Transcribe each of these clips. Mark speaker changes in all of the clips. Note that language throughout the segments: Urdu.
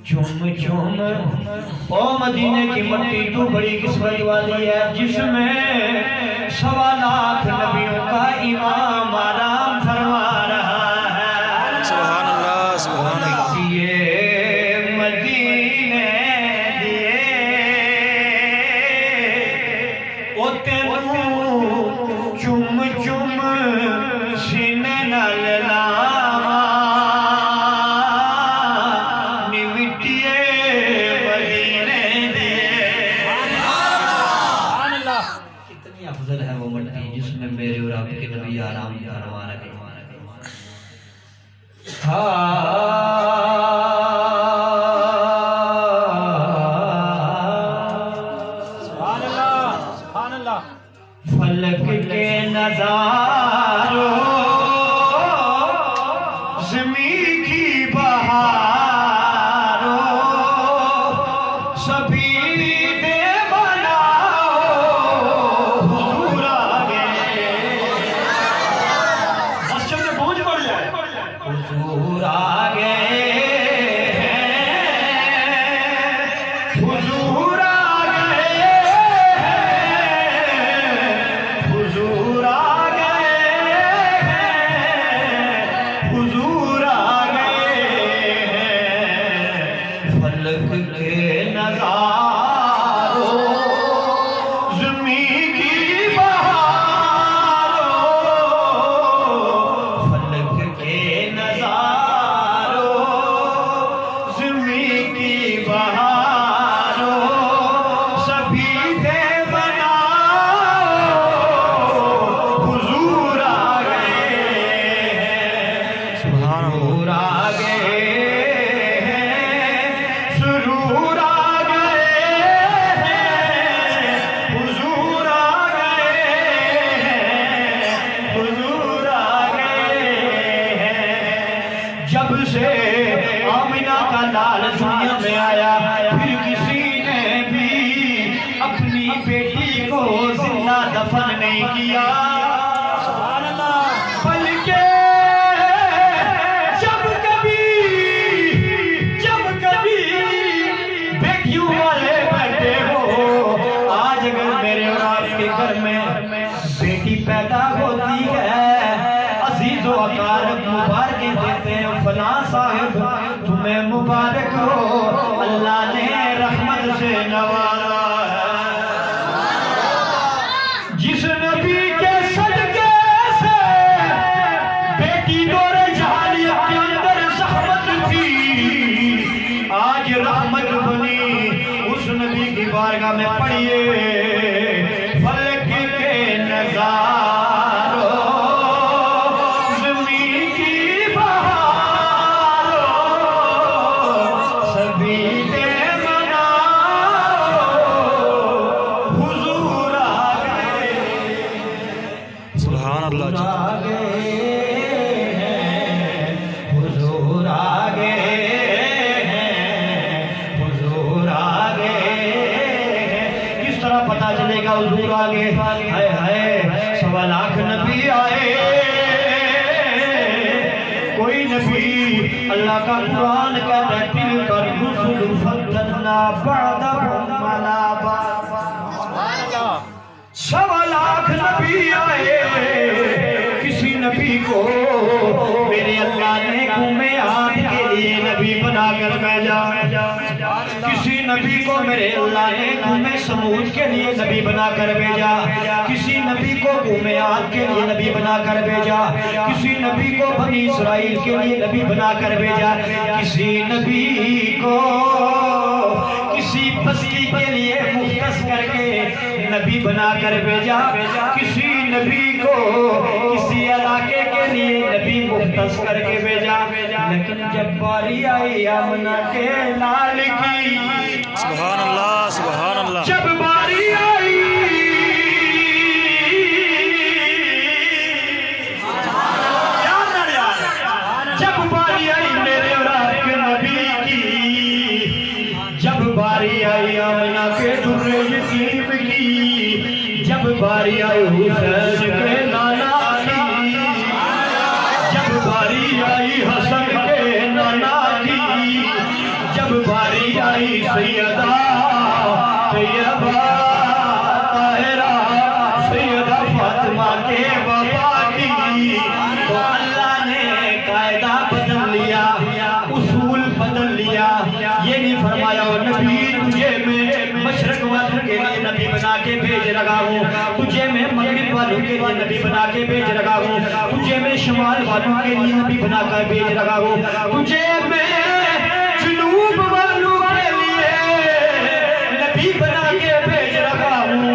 Speaker 1: چوم چوم او مدینے کی مٹی تو بڑی قسمت والی ہے جس میں 1.25 لاکھ نبیوں کا امام آرام فرما رہا ہے.
Speaker 2: سبحان اللہ سبحان اللہ.
Speaker 1: یہ مدینے دیے او تینوں چوم چوم سینے نال لاواں نی مٹیے مدینے دیے.
Speaker 2: سبحان اللہ.
Speaker 1: کتنی افضل ہے وہ مٹی جس میں میرے اور آپ کے نبی آرام فرما رہے ہیں.
Speaker 2: سبحان اللہ سبحان اللہ.
Speaker 1: فلک کے نظاروں زمین کی بہاروں سبھی دے بناؤ حضور آگے. مسجد میں گونج پڑ جائے حضور آگے حضور حضور آ گئے حضور آ گئے فلک کے نظاروں زمین کی بہاروں فلک کے نظاروں زمین کی بہاروں سبھی دے سرور آ گئے سرور آ گئے حضور آ گئے حضور آ گئے. جب سے آمنہ کا لال دنیا میں آیا پھر کسی نے بھی اپنی بیٹی کو زندہ دفن نہیں کیا.
Speaker 2: سبحان اللہ.
Speaker 1: بلکہ بیٹیوں والے بیٹھے ہو آج اگر میرے اور آپ کے گھر میں بیٹی پیدا ہوتی ہے عزیز و اقارب مبارکیں دیتے ہیں فلاں صاحب تمہیں مبارک ہو اللہ نے رحمت سے نوازا ہے. جس نبی کے صدقے سے بیٹی دور جہالیت کے اندر زحمت تھی آج رحمت بنی اس نبی کی بارگاہ میں پڑھیے فلک کے نظاروں زمین کی بہاروں سبھی دے مناؤ حضور آ گئے.
Speaker 2: سبحان اللہ جی.
Speaker 1: آ گئے ہیں حضور آ گئے حضور آ گئے. کس طرح پتا چلے گا حضور آگے؟ ہائے ہائے 1.25 لاکھ نبی آئے. کوئی نبی اللہ کا قرآن کہتا ہے تلک الرسل فضلنا بعضهم علی بعض.
Speaker 2: سبحان اللہ.
Speaker 1: 1.25 لاکھ نبی آئے. کسی نبی کو میرے اللہ نے گھومے آپ کے لیے نبی بنا کر بھیجا. کسی نبی کو میرے اللہ نے گھومے سمود کے لیے نبی بنا کر بھیجا. کسی نبی کو گھومے عاد کے لیے نبی بنا کر بھیجا. کسی نبی کو بنی اسرائیل کے لیے نبی بنا کر بھیجا. کسی نبی کو کسی بستی کے لیے مختص کر کے نبی بنا کر بھیجا. کسی نبی کو کسی علاقے کے لیے نبی مختص کر کے بھیجا. لیکن جب باری آئی آمنہ کے لال کی
Speaker 2: سبحان اللہ سبحان اللہ.
Speaker 1: جب باری آئی جب باری آئی میرے اور آپ کے نبی کی جب باری آئی آمنہ کے در یتیم کی جب باری آئی حسین کے نانا کی جب باری آئی حسن کے نانا کی جب باری آئی سیدہ طیبہ طاہرہ سیدہ فاطمہ کے بابا کی، تو اللہ نے قاعدہ بدل لیا، اصول بدل لیا۔ یہ نہیں فرمایا نبی تجھے میں مشرق والوں کے لیے نبی بنا کے بھیج رہا ہوں، تجھے میں مغرب والوں کے لیے نبی بنا کے بھیج رہا ہوں، تجھے میں شمال والوں کے لیے نبی بنا کر بھیج رہا ہوں، تجھے میں جنوب والوں کے لیے نبی بنا کے بھیج رہا ہوں۔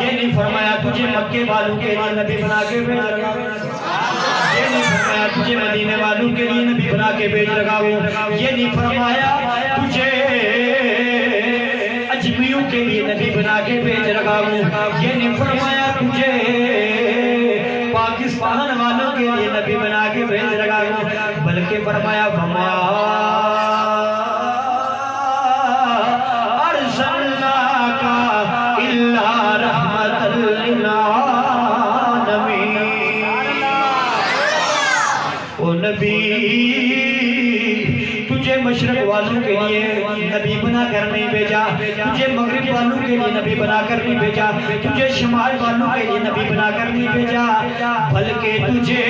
Speaker 1: یہ نہیں فرمایا تجھے مکے والوں کے لیے نبی بنا کے بھیج رہا ہوں، یہ نہیں فرمایا تجھے مدینے والوں کے لیے نبی بنا کے بھیج رہا ہوں، یہ نہیں فرمایا تجھے اجمیوں کے لیے نبی بنا کے بھیج رہا ہوں، یہ نہیں فرمایا تجھے پاکستان والوں کے لیے نبی بنا کے بھیج رہا ہوں، بلکہ فرمایا وما ارسلناک الا رحمۃ للعالمین۔ او نبی تجھے مشرق والوں کے لیے نبی بنا کر نہیں بھیجا، تجھے مغرب والوں کے لیے نبی بنا کر نہیں بھیجا، تجھے شمال والوں کے لیے نبی بنا کر نہیں بھیجا، بلکہ تجھے